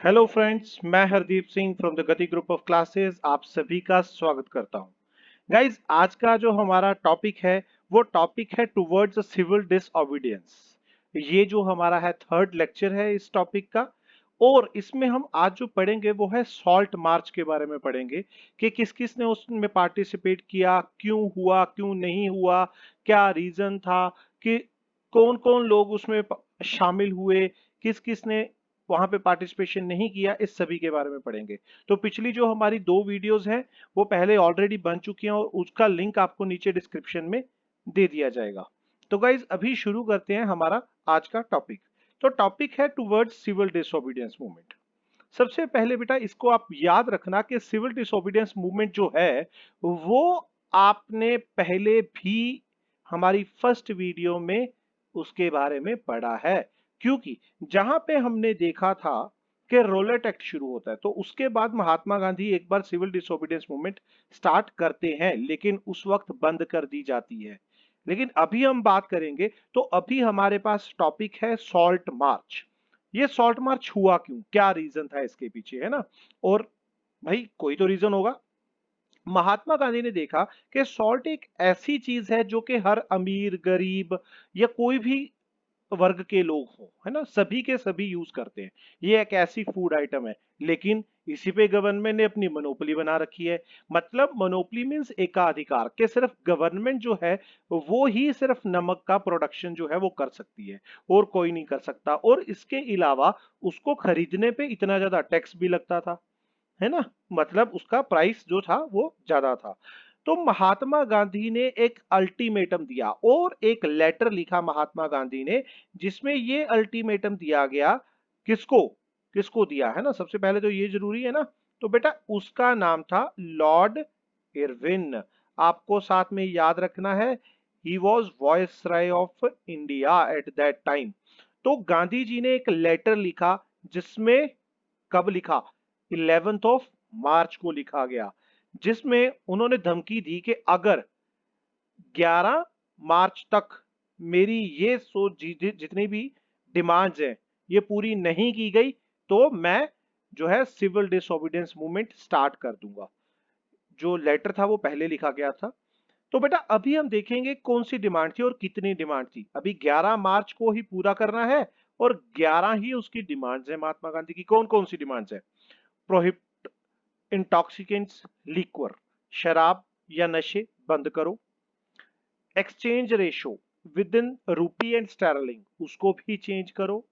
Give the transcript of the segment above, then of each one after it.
Hello friends, मैं Hardeep Singh from the गति group of classes आप सभी का स्वागत करता हूं। गाइज, आज का जो हमारा टॉपिक है वो टॉपिक है टुवर्ड्स सिविल डिसओबीडियंस। ये जो हमारा है थर्ड लेक्चर है इस टॉपिक का। और इसमें हम आज जो पढ़ेंगे वो है सॉल्ट मार्च के बारे में पढ़ेंगे कि किस किस ने उसमें पार्टिसिपेट किया, क्यों हुआ, क्यों नहीं हुआ, क्या रीजन था, कि कौन कौन लोग उसमें शामिल हुए, किस किस ने वहां पे पार्टिसिपेशन नहीं किया, इस सभी के बारे में पढ़ेंगे। तो पिछली जो हमारी दो वीडियोस हैं वो पहले ऑलरेडी बन चुकी हैं और उसका लिंक आपको नीचे डिस्क्रिप्शन में दे दिया जाएगा। तो गाइज, अभी शुरू करते हैं हमारा आज का टॉपिक। तो टॉपिक है टुवर्ड्स सिविल डिसोबीडियंस मूवमेंट। सबसे पहले बेटा इसको आप याद रखना कि सिविल डिसोबीडियंस मूवमेंट जो है वो आपने पहले भी हमारी फर्स्ट वीडियो में उसके बारे में पढ़ा है। क्योंकि जहां पे हमने देखा था कि रोलेट एक्ट शुरू होता है तो उसके बाद महात्मा गांधी एक बार सिविल डिसोबीडियंस मूवमेंट स्टार्ट करते हैं, लेकिन उस वक्त बंद कर दी जाती है। लेकिन अभी हम बात करेंगे तो अभी हमारे पास टॉपिक है सॉल्ट मार्च। ये सॉल्ट मार्च हुआ क्यों, क्या रीजन था इसके पीछे, है ना। और भाई कोई तो रीजन होगा। महात्मा गांधी ने देखा कि सॉल्ट एक ऐसी चीज है जो कि हर अमीर गरीब या कोई भी वर्ग के लोग हो, है ना, सभी के सभी यूज करते हैं। ये एक ऐसी फूड आइटम है, लेकिन इसी पे गवर्नमेंट ने अपनी मोनोपोली बना रखी है। मतलब मोनोपोली मींस एकाधिकार के सिर्फ गवर्नमेंट जो है वो ही सिर्फ नमक का प्रोडक्शन जो है वो कर सकती है और कोई नहीं कर सकता। और इसके अलावा उसको खरीदने पे इतना ज्यादा टैक्स भी लगता था, है ना। मतलब उसका प्राइस जो था वो ज्यादा था। तो महात्मा गांधी ने एक अल्टीमेटम दिया और एक लेटर लिखा महात्मा गांधी ने, जिसमें ये अल्टीमेटम दिया गया। किसको किसको दिया, है ना, सबसे पहले तो ये जरूरी है ना। तो बेटा उसका नाम था लॉर्ड इरविन। आपको साथ में याद रखना है, he was viceroy of India at that time. तो गांधी जी ने एक लेटर लिखा, जिसमें कब लिखा, 11th ऑफ मार्च को लिखा गया, जिसमें उन्होंने धमकी दी कि अगर 11 मार्च तक मेरी ये जितनी भी डिमांड्स हैं ये पूरी नहीं की गई तो मैं जो है सिविल डिसोबीडियंस मूवमेंट स्टार्ट कर दूंगा। जो लेटर था वो पहले लिखा गया था। तो बेटा अभी हम देखेंगे कौन सी डिमांड थी और कितनी डिमांड थी। अभी 11 मार्च को ही पूरा करना है और 11 ही उसकी डिमांड्स है महात्मा गांधी की। कौन कौन सी डिमांड्स है? प्रोहिबिट इंटॉक्सिकेंट्स लिक्वर, शराब या नशे बंद करो। Exchange ratio with in rupee and Sterling उसको भी चेंज करो।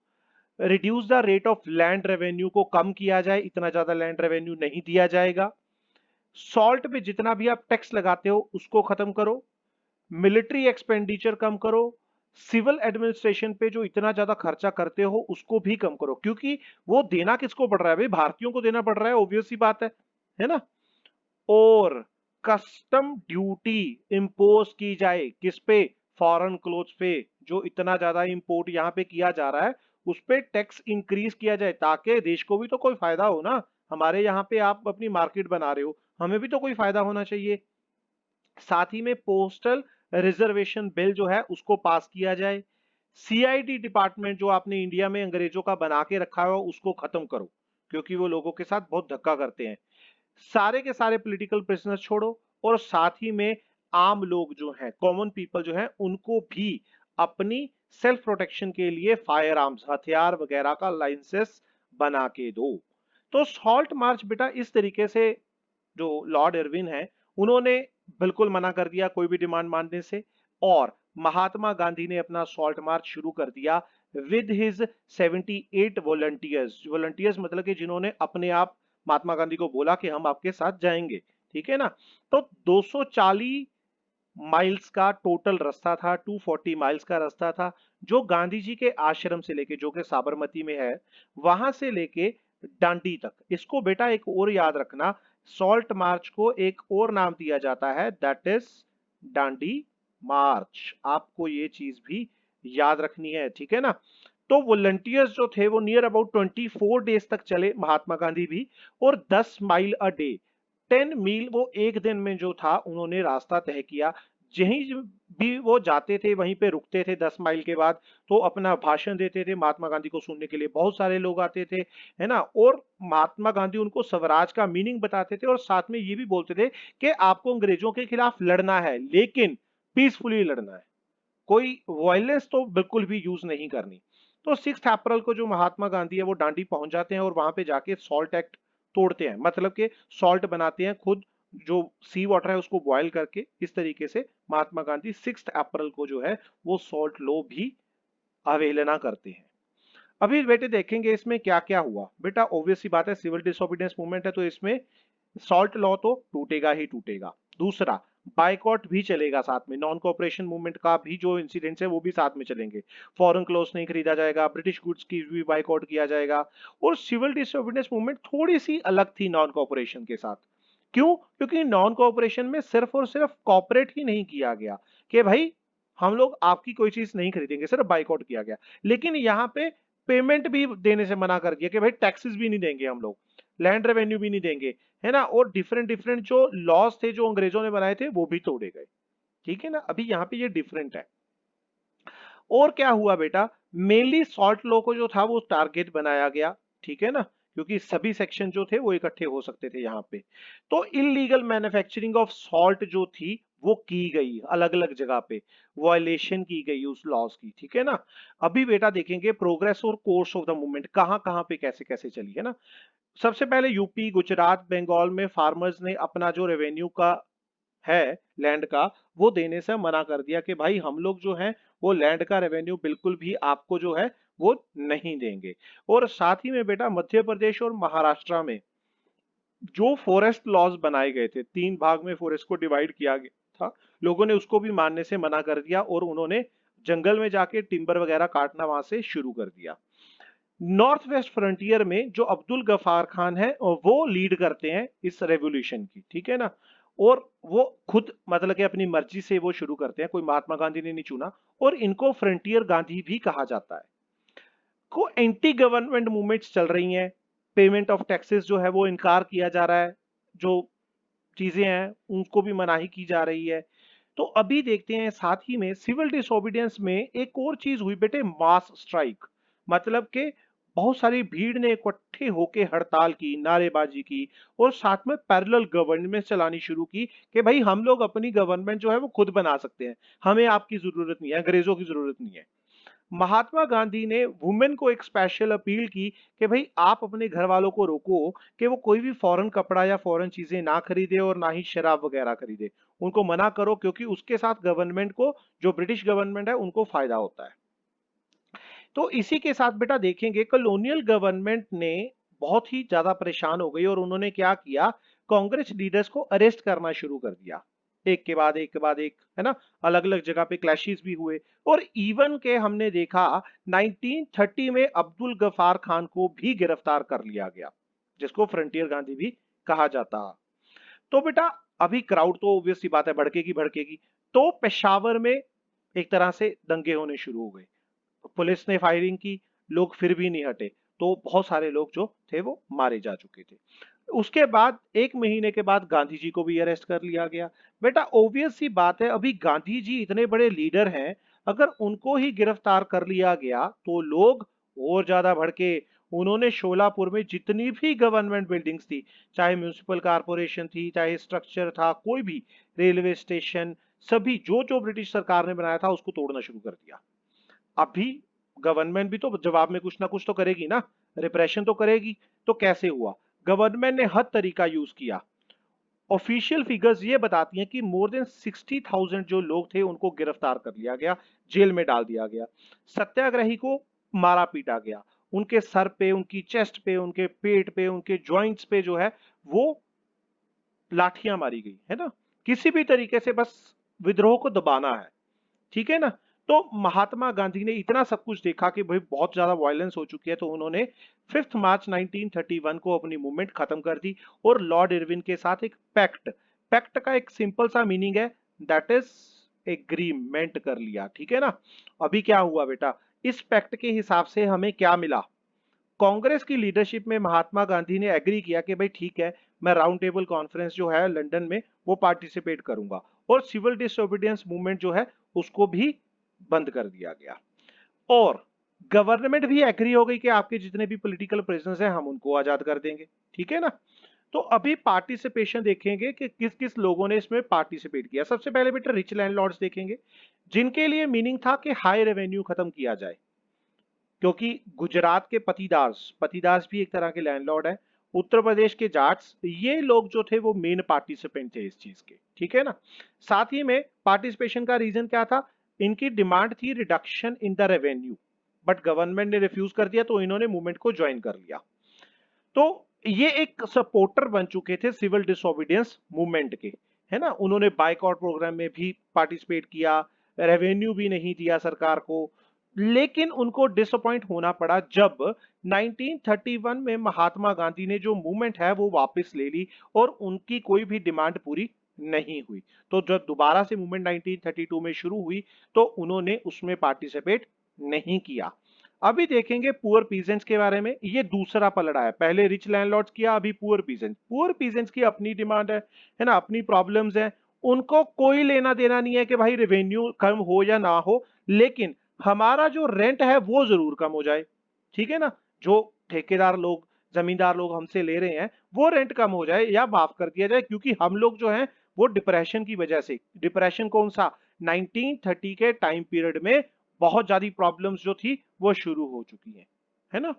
Reduce the rate of land revenue को कम किया जाए, इतना ज्यादा लैंड रेवेन्यू नहीं दिया जाएगा। सॉल्ट पे जितना भी आप टैक्स लगाते हो उसको खत्म करो। मिलिट्री एक्सपेंडिचर कम करो। सिविल एडमिनिस्ट्रेशन पे जो इतना ज्यादा खर्चा करते हो उसको भी कम करो, क्योंकि वो देना किसको पड़ रहा है भाई, भारतीयों को देना पड़ रहा है, ऑब्वियस सी बात है ना। और कस्टम ड्यूटी इंपोज की जाए किस पे, फॉरेन क्लोथ्स पे। जो इतना ज्यादा इंपोर्ट यहाँ पे किया जा रहा है उस पे टैक्स इंक्रीज किया जाए, ताकि देश को भी तो कोई फायदा हो ना। हमारे यहाँ पे आप अपनी मार्केट बना रहे हो, हमें भी तो कोई फायदा होना चाहिए। साथ ही में पोस्टल रिजर्वेशन बिल जो है उसको पास किया जाए। सीआईडी डिपार्टमेंट जो आपने इंडिया में अंग्रेजों का बना के रखा है उसको खत्म करो, क्योंकि वो लोगों के साथ बहुत धक्का करते हैं। सारे के सारे पॉलिटिकल प्रिजनर छोड़ो और साथ ही में आम लोग जो हैं, कॉमन पीपल जो हैं, उनको भी अपनी सेल्फ प्रोटेक्शन के लिए फायर आर्म्स, हथियार वगैरह का लाइसेंस बना के दो। तो सॉल्ट मार्च बेटा इस तरीके से जो लॉर्ड इरविन है उन्होंने बिल्कुल मना कर दिया कोई भी डिमांड मानने से। और महात्मा गांधी ने अपना सॉल्ट मार्च शुरू कर दिया विद हिज 78 वॉलंटियर्स। वॉलंटियर्स मतलब कि जिन्होंने अपने आप महात्मा गांधी को बोला कि हम आपके साथ जाएंगे, ठीक है ना। तो 240 माइल्स का टोटल रास्ता था, 240 माइल्स का रास्ता था, जो गांधी जी के आश्रम से लेके, जो कि साबरमती में है, वहां से लेके डांडी तक। इसको बेटा एक और याद रखना, सॉल्ट मार्च को एक और नाम दिया जाता है, दैट इज डांडी मार्च। आपको ये चीज भी याद रखनी है, ठीक है ना। तो वॉलंटियर्स जो थे वो नियर अबाउट 24 डेज तक चले, महात्मा गांधी भी। और 10 माइल अ डे, 10 मील वो एक दिन में जो था उन्होंने रास्ता तय किया। यहीं भी वो जाते थे वहीं पे रुकते थे 10 माइल के बाद, तो अपना भाषण देते थे, महात्मा गांधी को सुनने के लिए बहुत सारे लोग आते थे, है ना। और महात्मा गांधी उनको स्वराज का मीनिंग बताते थे और साथ में ये भी बोलते थे कि आपको अंग्रेजों के खिलाफ लड़ना है लेकिन पीसफुली लड़ना है, कोई वायलेंस तो बिल्कुल भी यूज नहीं करनी। तो 6 अप्रैल को जो महात्मा गांधी है वो डांडी पहुंच जाते हैं और वहां पे जाके सॉल्ट एक्ट तोड़ते हैं, मतलब कि सॉल्ट बनाते हैं खुद, जो सी वाटर है उसको बॉयल करके। इस तरीके से महात्मा गांधी 6 अप्रैल को जो है वो सॉल्ट लॉ भी अवेलना करते हैं। अभी बेटे देखेंगे इसमें क्या क्या हुआ। बेटा ऑब्वियस सी बात है, सिविल डिसोबीडियंस मूवमेंट है तो इसमें सॉल्ट लॉ तो टूटेगा ही टूटेगा। दूसरा, बाइकॉट भी चलेगा साथ में, नॉन कोऑपरेशन मूवमेंट का भी जो इंसिडेंट्स है वो भी साथ में चलेंगे। फॉरेन क्लोथ्स नहीं खरीदा जाएगा, ब्रिटिश गुड्स की भी बाइकआउट किया जाएगा। और सिविल डिसोबीडियंस मूवमेंट थोड़ी सी अलग थी नॉन कोऑपरेशन के साथ। क्यों? क्योंकि नॉन कोऑपरेशन में सिर्फ और सिर्फ कॉपरेट ही नहीं किया गया कि भाई हम लोग आपकी कोई चीज नहीं खरीदेंगे, सिर्फ बाइकआउट किया गया। लेकिन यहाँ पे पेमेंट भी देने से मना कर दिया कि भाई टैक्सेस भी नहीं देंगे हम लोग, लैंड रेवेन्यू भी नहीं देंगे, है ना। और डिफरेंट डिफरेंट जो लॉज थे जो अंग्रेजों ने बनाए थे वो भी तोड़े गए। ठीक है ना, अभी यहाँ पे ये डिफरेंट है। और क्या हुआ बेटा, मेनली सॉल्ट लॉ को जो था वो टारगेट बनाया गया, ठीक है ना, क्योंकि सभी सेक्शन जो थे वो इकट्ठे हो सकते थे यहाँ पे। तो इलीगल मैन्युफैक्चरिंग ऑफ सॉल्ट जो थी वो की गई अलग अलग जगह पे, वायलेशन की गई उस लॉज की, ठीक है ना। अभी बेटा देखेंगे प्रोग्रेस और कोर्स ऑफ द मूवमेंट कहाँ कहाँ पे कैसे कैसे चली, है ना। सबसे पहले यूपी, गुजरात, बंगाल में फार्मर्स ने अपना जो रेवेन्यू का है लैंड का वो देने से मना कर दिया कि भाई हम लोग जो है वो लैंड का रेवेन्यू बिल्कुल भी आपको जो है वो नहीं देंगे। और साथ ही में बेटा मध्य प्रदेश और महाराष्ट्र में जो फॉरेस्ट लॉज बनाए गए थे, 3 भाग में फॉरेस्ट को डिवाइड किया गया था, लोगों ने उसको भी मानने से मना कर दिया और उन्होंने जंगल में जाके टिम्बर वगैरह काटना वहां से शुरू कर दिया। नॉर्थ वेस्ट फ्रंटियर में जो अब्दुल गफार खान है वो लीड करते हैं इस रेवोल्यूशन की, ठीक है ना। और वो खुद मतलब कि अपनी मर्जी से वो शुरू करते हैं, कोई महात्मा गांधी ने नहीं चुना। और इनको फ्रंटियर गांधी भी कहा जाता है। को एंटी गवर्नमेंट मूवमेंट्स चल रही हैं, पेमेंट ऑफ टैक्सेस जो है वो इनकार किया जा रहा है, जो चीजें हैं उनको भी मनाही की जा रही है। तो अभी देखते हैं साथ ही में सिविल डिसोबीडियंस में एक और चीज हुई बेटे, मास स्ट्राइक। मतलब कि बहुत सारी भीड़ ने इकट्ठे होकर हड़ताल की, नारेबाजी की और साथ में पैरेलल गवर्नमेंट चलानी शुरू की कि भाई हम लोग अपनी गवर्नमेंट जो है वो खुद बना सकते हैं, हमें आपकी जरूरत नहीं है, अंग्रेजों की जरूरत नहीं है। महात्मा गांधी ने वुमेन को एक स्पेशल अपील की कि भाई आप अपने घर वालों को रोको कि वो कोई भी फॉरेन कपड़ा या फॉरेन चीजें ना खरीदे और ना ही शराब वगैरह खरीदे, उनको मना करो, क्योंकि उसके साथ गवर्नमेंट को, जो ब्रिटिश गवर्नमेंट है उनको फायदा होता है। तो इसी के साथ बेटा देखेंगे कॉलोनियल गवर्नमेंट ने बहुत ही ज्यादा परेशान हो गई और उन्होंने क्या किया, कांग्रेस लीडर्स को अरेस्ट करना शुरू कर दिया, एक के बाद एक के बाद एक, है ना। अलग अलग जगह पे क्लैशेस भी हुए। और इवन के हमने देखा 1930 में अब्दुल गफार खान को भी गिरफ्तार कर लिया गया, जिसको फ्रंटियर गांधी भी कहा जाता। तो बेटा अभी क्राउड तो ऑब्वियस सी बात है भड़केगी भड़केगी। तो पेशावर में एक तरह से दंगे होने शुरू हो गए, पुलिस ने फायरिंग की, लोग फिर भी नहीं हटे, तो बहुत सारे लोग जो थे वो मारे जा चुके थे। उसके बाद 1 महीने के बाद गांधी जी को भी अरेस्ट कर लिया गया। बेटा ऑब्वियस सी बात है, अभी गांधी जी इतने बड़े लीडर हैं, अगर उनको ही गिरफ्तार कर लिया गया तो लोग और ज्यादा भड़के। उन्होंने शोलापुर में जितनी भी गवर्नमेंट बिल्डिंग्स थी, चाहे म्यूनिसिपल कारपोरेशन थी, चाहे स्ट्रक्चर था कोई भी, रेलवे स्टेशन, सभी जो जो ब्रिटिश सरकार ने बनाया था उसको तोड़ना शुरू कर दिया। अभी गवर्नमेंट भी तो जवाब में कुछ ना कुछ तो करेगी ना, रिप्रेशन तो करेगी। तो कैसे हुआ, गवर्नमेंट ने हर तरीका यूज किया। ऑफिशियल फिगर्स ये बताती हैं कि मोर देन 60,000 जो लोग थे उनको गिरफ्तार कर लिया गया, जेल में डाल दिया गया। सत्याग्रही को मारा पीटा गया, उनके सर पे, उनकी चेस्ट पे, उनके पेट पे, उनके जॉइंट्स पे जो है वो लाठियां मारी गई, है ना। किसी भी तरीके से बस विद्रोह को दबाना है, ठीक है ना। तो महात्मा गांधी ने इतना सब कुछ देखा कि भाई बहुत ज्यादा वायलेंस हो चुकी है, तो उन्होंने 5 मार्च 1931 को अपनी मूवमेंट खत्म कर दी और लॉर्ड इरविन के साथ एक पैक्ट, पैक्ट का एक सिंपल सा मीनिंग है, दैट इज एग्रीमेंट कर लिया, ठीक है ना। अभी क्या हुआ बेटा, इस पैक्ट के हिसाब से हमें क्या मिला, कांग्रेस की लीडरशिप में महात्मा गांधी ने एग्री किया कि भाई ठीक है, मैं राउंड टेबल कॉन्फ्रेंस जो है लंदन में वो पार्टिसिपेट करूंगा। और सिविल डिसोबीडियंस मूवमेंट जो है उसको भी बंद कर दिया गया। और गवर्नमेंट भी एग्री हो गई कि आपके जितने भी पॉलिटिकल प्रिजनर्स हैं हम उनको आजाद कर देंगे, ठीक है ना। तो अभी पार्टिसिपेशन देखेंगे कि किस किस लोगों ने इसमें पार्टिसिपेट किया। सबसे पहले बेटा रिच लैंडलॉर्ड्स देखेंगे, जिनके लिए मीनिंग था कि हाई रेवेन्यू खत्म किया जाए, क्योंकि गुजरात के पतिदास पतिदास भी एक तरह के लैंडलॉर्ड है, उत्तर प्रदेश के जाट्स, ये लोग जो थे वो मेन पार्टिसिपेंट थे इस चीज के, ठीक है ना। साथ ही में पार्टिसिपेशन का रीजन क्या था, इनकी डिमांड थी reduction in the revenue, but government ने रिफ्यूज कर दिया, तो इन्होंने मूवमेंट को ज्वाइन कर लिया। तो ये एक सपोर्टर बन चुके थे सिविल डिसोबीडियंस मूवमेंट के, है ना। उन्होंने बाइकआउट प्रोग्राम में भी पार्टिसिपेट किया, रेवेन्यू भी नहीं दिया सरकार को, लेकिन उनको डिसअपॉइंट होना पड़ा जब 1931 में महात्मा गांधी ने जो मूवमेंट है वो वापस ले ली और उनकी कोई भी डिमांड पूरी नहीं हुई। तो जब दोबारा से मूवमेंट 1932 में शुरू हुई तो उन्होंने उसमें पार्टिसिपेट नहीं किया। अभी देखेंगे पुअर पीजेंट्स के बारे में, ये दूसरा पलड़ा है। पहले रिच लैंडलॉर्ड्स किया, अभी पुअर पीजेंट्स। पुअर पीजेंट्स की अपनी डिमांड है ना, अपनी प्रॉब्लम्स है, उनको कोई लेना देना नहीं है कि भाई रेवेन्यू कम हो या ना हो, लेकिन हमारा जो रेंट है वो जरूर कम हो जाए, ठीक है ना। जो ठेकेदार लोग, जमींदार लोग हमसे ले रहे हैं वो रेंट कम हो जाए या माफ कर दिया जाए, क्योंकि हम लोग जो हैं वो डिप्रेशन की वजह से, डिप्रेशन कौन सा, 1930 के टाइम पीरियड में बहुत ज्यादा प्रॉब्लम्स जो थी वो शुरू हो चुकी है ना।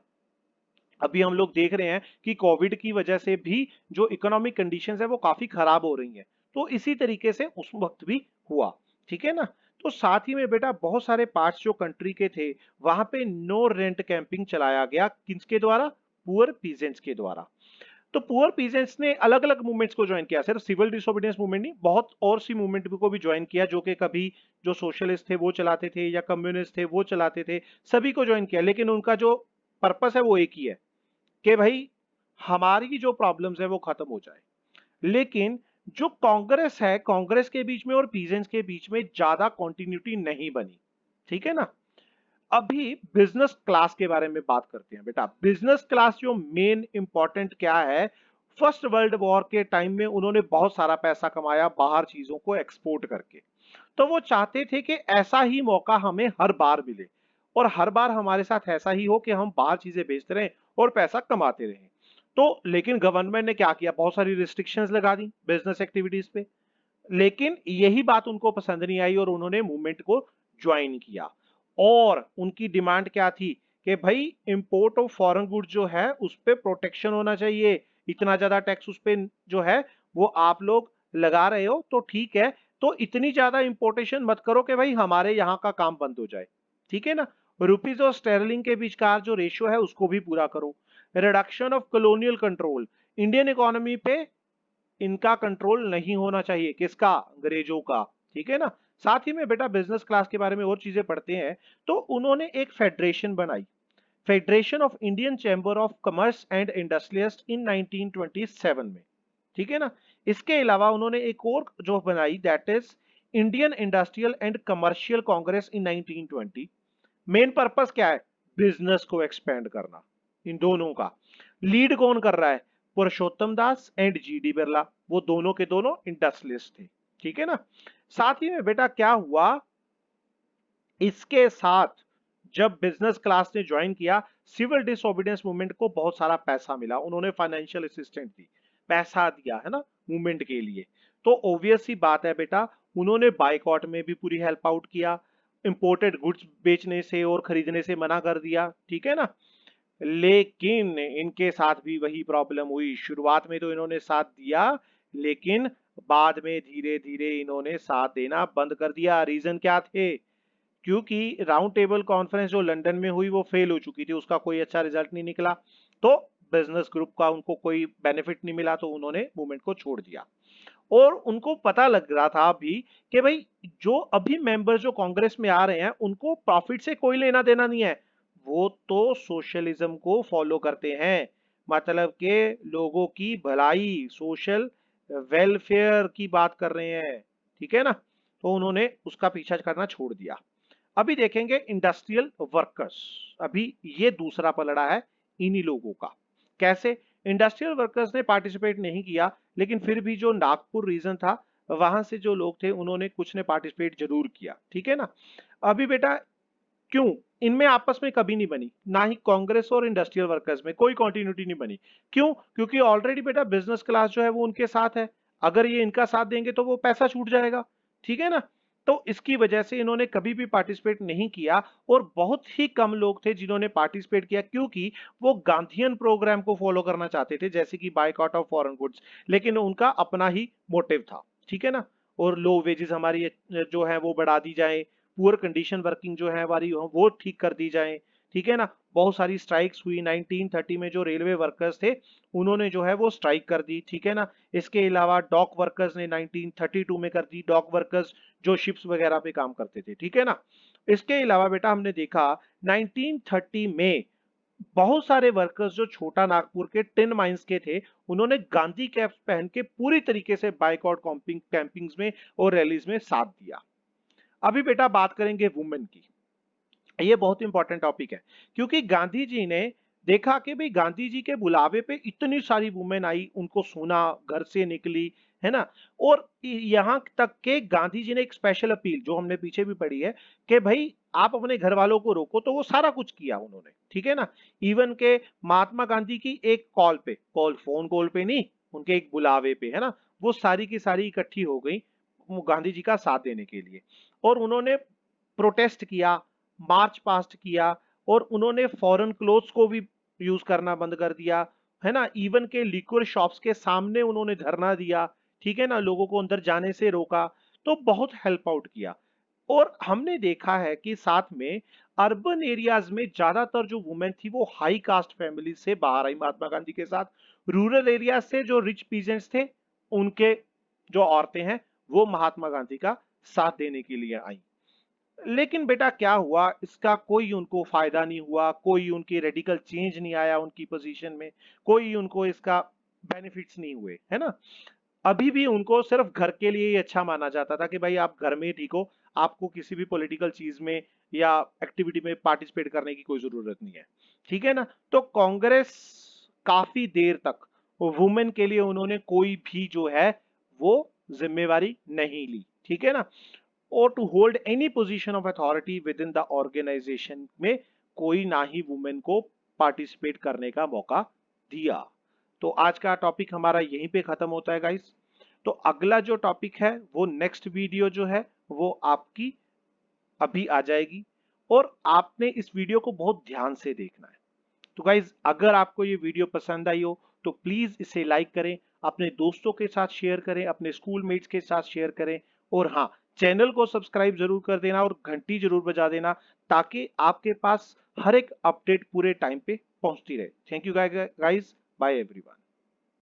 अभी हम लोग देख रहे हैं कि कोविड की वजह से भी जो इकोनॉमिक कंडीशंस है वो काफी खराब हो रही हैं, तो इसी तरीके से उस वक्त भी हुआ, ठीक है ना। तो साथ ही में बेटा बहुत सारे पार्ट्स जो कंट्री के थे वहां पे नो रेंट कैंपिंग चलाया गया, किसके द्वारा, पुअर पीजेंट्स के द्वारा। तो पुअर पीजेंट्स ने अलग अलग मूवमेंट्स को ज्वाइन किया, सिर्फ सिविल डिसोबीडियंस मूवमेंट नहीं, बहुत और सी मूवमेंट को भी ज्वाइन किया, जो कि कभी जो सोशलिस्ट थे वो चलाते थे या कम्युनिस्ट थे वो चलाते थे, सभी को ज्वाइन किया, लेकिन उनका जो पर्पस है वो एक ही है कि भाई हमारी जो प्रॉब्लम्स है वो खत्म हो जाए। लेकिन जो कांग्रेस है, कांग्रेस के बीच में और पीजेंट्स के बीच में ज्यादा कंटिन्यूटी नहीं बनी, ठीक है ना। अभी बिजनेस क्लास के बारे में बात करते हैं बेटा। बिजनेस क्लास जो मेन इंपॉर्टेंट क्या है, फर्स्ट वर्ल्ड वॉर के टाइम में उन्होंने बहुत सारा पैसा कमाया बाहर चीजों को एक्सपोर्ट करके, तो वो चाहते थे कि ऐसा ही मौका हमें हर बार मिले और हर बार हमारे साथ ऐसा ही हो कि हम बाहर चीजें बेचते रहें और पैसा कमाते रहें। तो लेकिन गवर्नमेंट ने क्या किया, बहुत सारी रिस्ट्रिक्शंस लगा दी बिजनेस एक्टिविटीज पे, लेकिन यही बात उनको पसंद नहीं आई और उन्होंने मूवमेंट को ज्वाइन किया। और उनकी डिमांड क्या थी कि भाई इंपोर्ट ऑफ फॉरेन गुड जो है उस पे प्रोटेक्शन होना चाहिए, इतना ज्यादा टैक्स उस पे जो है वो आप लोग लगा रहे हो तो ठीक है, तो इतनी ज्यादा इंपोर्टेशन मत करो कि भाई हमारे यहाँ का काम बंद हो जाए, ठीक है ना। रुपीज और स्टेरलिंग के बीच का जो रेशियो है उसको भी पूरा करो। Reduction of colonial control, Indian economy पे इनका कंट्रोल नहीं होना चाहिए, किसका, अंग्रेजों का, ठीक है ना। साथ ही में बेटा बिजनेस क्लास के बारे में और चीजें पढ़ते हैं, तो उन्होंने एक फेडरेशन बनाई, federation of Indian chamber of commerce and industrialist in 1927 में, ठीक है ना। इसके अलावा उन्होंने एक और जो बनाई, that is Indian industrial and commercial Congress in 1920। Main purpose क्या है, बिजनेस को एक्सपेंड करना। इन दोनों का लीड कौन कर रहा है, पुरुषोत्तम दास एंड जीडी बिरला, वो दोनों के दोनों इंडस्ट्रियलिस्ट थे, ठीक है ना। साथ ही में बेटा क्या हुआ, इसके साथ जब बिजनेस क्लास ने ज्वाइन किया, सिविल डिसोबीडियंस मूवमेंट को बहुत सारा पैसा मिला, उन्होंने फाइनेंशियल असिस्टेंट दी, पैसा दिया, है ना, मूवमेंट के लिए। तो ऑब्वियस सी बात है बेटा, उन्होंने बाइकआउट में भी पूरी हेल्प आउट किया, इंपोर्टेड गुड्स बेचने से और खरीदने से मना कर दिया, ठीक है ना। लेकिन इनके साथ भी वही प्रॉब्लम हुई, शुरुआत में तो इन्होंने साथ दिया, लेकिन बाद में धीरे धीरे इन्होंने साथ देना बंद कर दिया। रीजन क्या थे, क्योंकि राउंड टेबल कॉन्फ्रेंस जो लंदन में हुई वो फेल हो चुकी थी, उसका कोई अच्छा रिजल्ट नहीं निकला, तो बिजनेस ग्रुप का उनको कोई बेनिफिट नहीं मिला, तो उन्होंने मूवमेंट को छोड़ दिया। और उनको पता लग रहा था अभी कि भाई जो अभी मेंबर्स जो कांग्रेस में आ रहे हैं उनको प्रॉफिट से कोई लेना देना नहीं है, वो तो सोशलिज्म को फॉलो करते हैं, मतलब के लोगों की भलाई, सोशल वेलफेयर की बात कर रहे हैं, ठीक है ना। तो उन्होंने उसका पीछा करना छोड़ दिया। अभी देखेंगे इंडस्ट्रियल वर्कर्स, अभी ये दूसरा पलड़ा है इन्हीं लोगों का। कैसे, इंडस्ट्रियल वर्कर्स ने पार्टिसिपेट नहीं किया, लेकिन फिर भी जो नागपुर रीजन था, वहां से जो लोग थे उन्होंने कुछ ने पार्टिसिपेट जरूर किया, ठीक है ना। अभी बेटा क्यों इनमें आपस में कभी नहीं बनी, ना ही कांग्रेस और इंडस्ट्रियल वर्कर्स में कोई कंटिन्यूटी नहीं बनी। क्यों? क्योंकि ऑलरेडी बेटा बिजनेस क्लास जो है वो उनके साथ है, अगर ये इनका साथ देंगे तो वो पैसा छूट जाएगा, ठीक है ना। तो इसकी वजह से इन्होंने कभी भी पार्टिसिपेट नहीं किया, और बहुत ही कम लोग थे जिन्होंने पार्टिसिपेट किया, क्योंकि वो गांधीयन प्रोग्राम को फॉलो करना चाहते थे, जैसे कि बायकॉट ऑफ फॉरेन गुड्स, लेकिन उनका अपना ही मोटिव था, ठीक है ना। और लो वेजेस हमारी जो है वो बढ़ा दी जाए, पुअर कंडीशन वर्किंग जो है हमारी वो ठीक कर दी जाए, ठीक है ना। बहुत सारी स्ट्राइक्स हुई 1930 में, जो रेलवे वर्कर्स थे उन्होंने जो है वो स्ट्राइक कर दी, ठीक है ना। इसके अलावा डॉक वर्कर्स ने 1932 में कर दी, डॉक वर्कर्स जो शिप्स वगैरह पे काम करते थे, ठीक है ना। इसके अलावा बेटा हमने देखा 1930 में बहुत सारे वर्कर्स जो छोटा नागपुर के टिन माइंस के थे, उन्होंने गांधी कैप्स पहन के पूरी तरीके से बाइकआउट कैंपिंग्स में और रैलीज में साथ दिया। अभी बेटा बात करेंगे वुमेन की। ये बहुत इंपॉर्टेंट टॉपिक है, क्योंकि गांधी जी ने देखा कि भाई गांधी जी के बुलावे पे इतनी सारी वुमेन आई, उनको सुना, घर से निकली, है ना। और यहां तक के गांधी जी ने एक स्पेशल अपील जो हमने पीछे भी पढ़ी है कि भाई आप अपने घर वालों को रोको, तो वो सारा कुछ किया उन्होंने, ठीक है ना। इवन के महात्मा गांधी की एक कॉल पे, फोन कॉल पे नहीं, उनके एक बुलावे पे, है ना, वो सारी की सारी इकट्ठी हो गई गांधी जी का साथ देने के लिए। और उन्होंने प्रोटेस्ट किया, मार्च पास्ट किया, और उन्होंने फॉरेन क्लोथ्स को भी यूज करना बंद कर दिया, है ना। इवन के लिक्विड शॉप्स के सामने उन्होंने धरना दिया, ठीक है ना, लोगों को अंदर जाने से रोका, तो बहुत हेल्प आउट किया। और हमने देखा है कि साथ में अर्बन एरियाज में ज्यादातर जो वुमेन थी वो हाई कास्ट फैमिली से बाहर आई महात्मा गांधी के साथ। रूरल एरिया से जो रिच पीजेंट्स थे, उनके जो औरतें हैं वो महात्मा गांधी का साथ देने के लिए आई। लेकिन बेटा क्या हुआ, इसका कोई उनको फायदा नहीं हुआ, कोई उनकी रेडिकल चेंज नहीं आया उनकी पोजीशन में, कोई उनको इसका बेनिफिट्स नहीं हुए, है ना। अभी भी उनको सिर्फ घर के लिए ही अच्छा माना जाता था कि भाई आप घर में ठीक हो, आपको किसी भी पॉलिटिकल चीज में या एक्टिविटी में पार्टिसिपेट करने की कोई जरूरत नहीं है, ठीक है ना। तो कांग्रेस काफी देर तक वुमेन के लिए उन्होंने कोई भी जो है वो जिम्मेवारी नहीं ली, ठीक है ना। और to hold any position of authority within the organisation में कोई ना ही वुमेन को पार्टिसिपेट करने का मौका दिया। तो आज का टॉपिक हमारा यहीं पे खत्म होता है गाइस। तो अगला जो टॉपिक है वो नेक्स्ट वीडियो जो है वो आपकी अभी आ जाएगी, और आपने इस वीडियो को बहुत ध्यान से देखना है। तो गाइज अगर आपको ये वीडियो पसंद आई हो तो प्लीज इसे लाइक करें, अपने दोस्तों के साथ शेयर करें, अपने स्कूल मेट्स के साथ शेयर करें, और हाँ, चैनल को सब्सक्राइब जरूर कर देना और घंटी जरूर बजा देना, ताकि आपके पास हर एक अपडेट पूरे टाइम पे पहुंचती रहे। Thank you guys, bye everyone.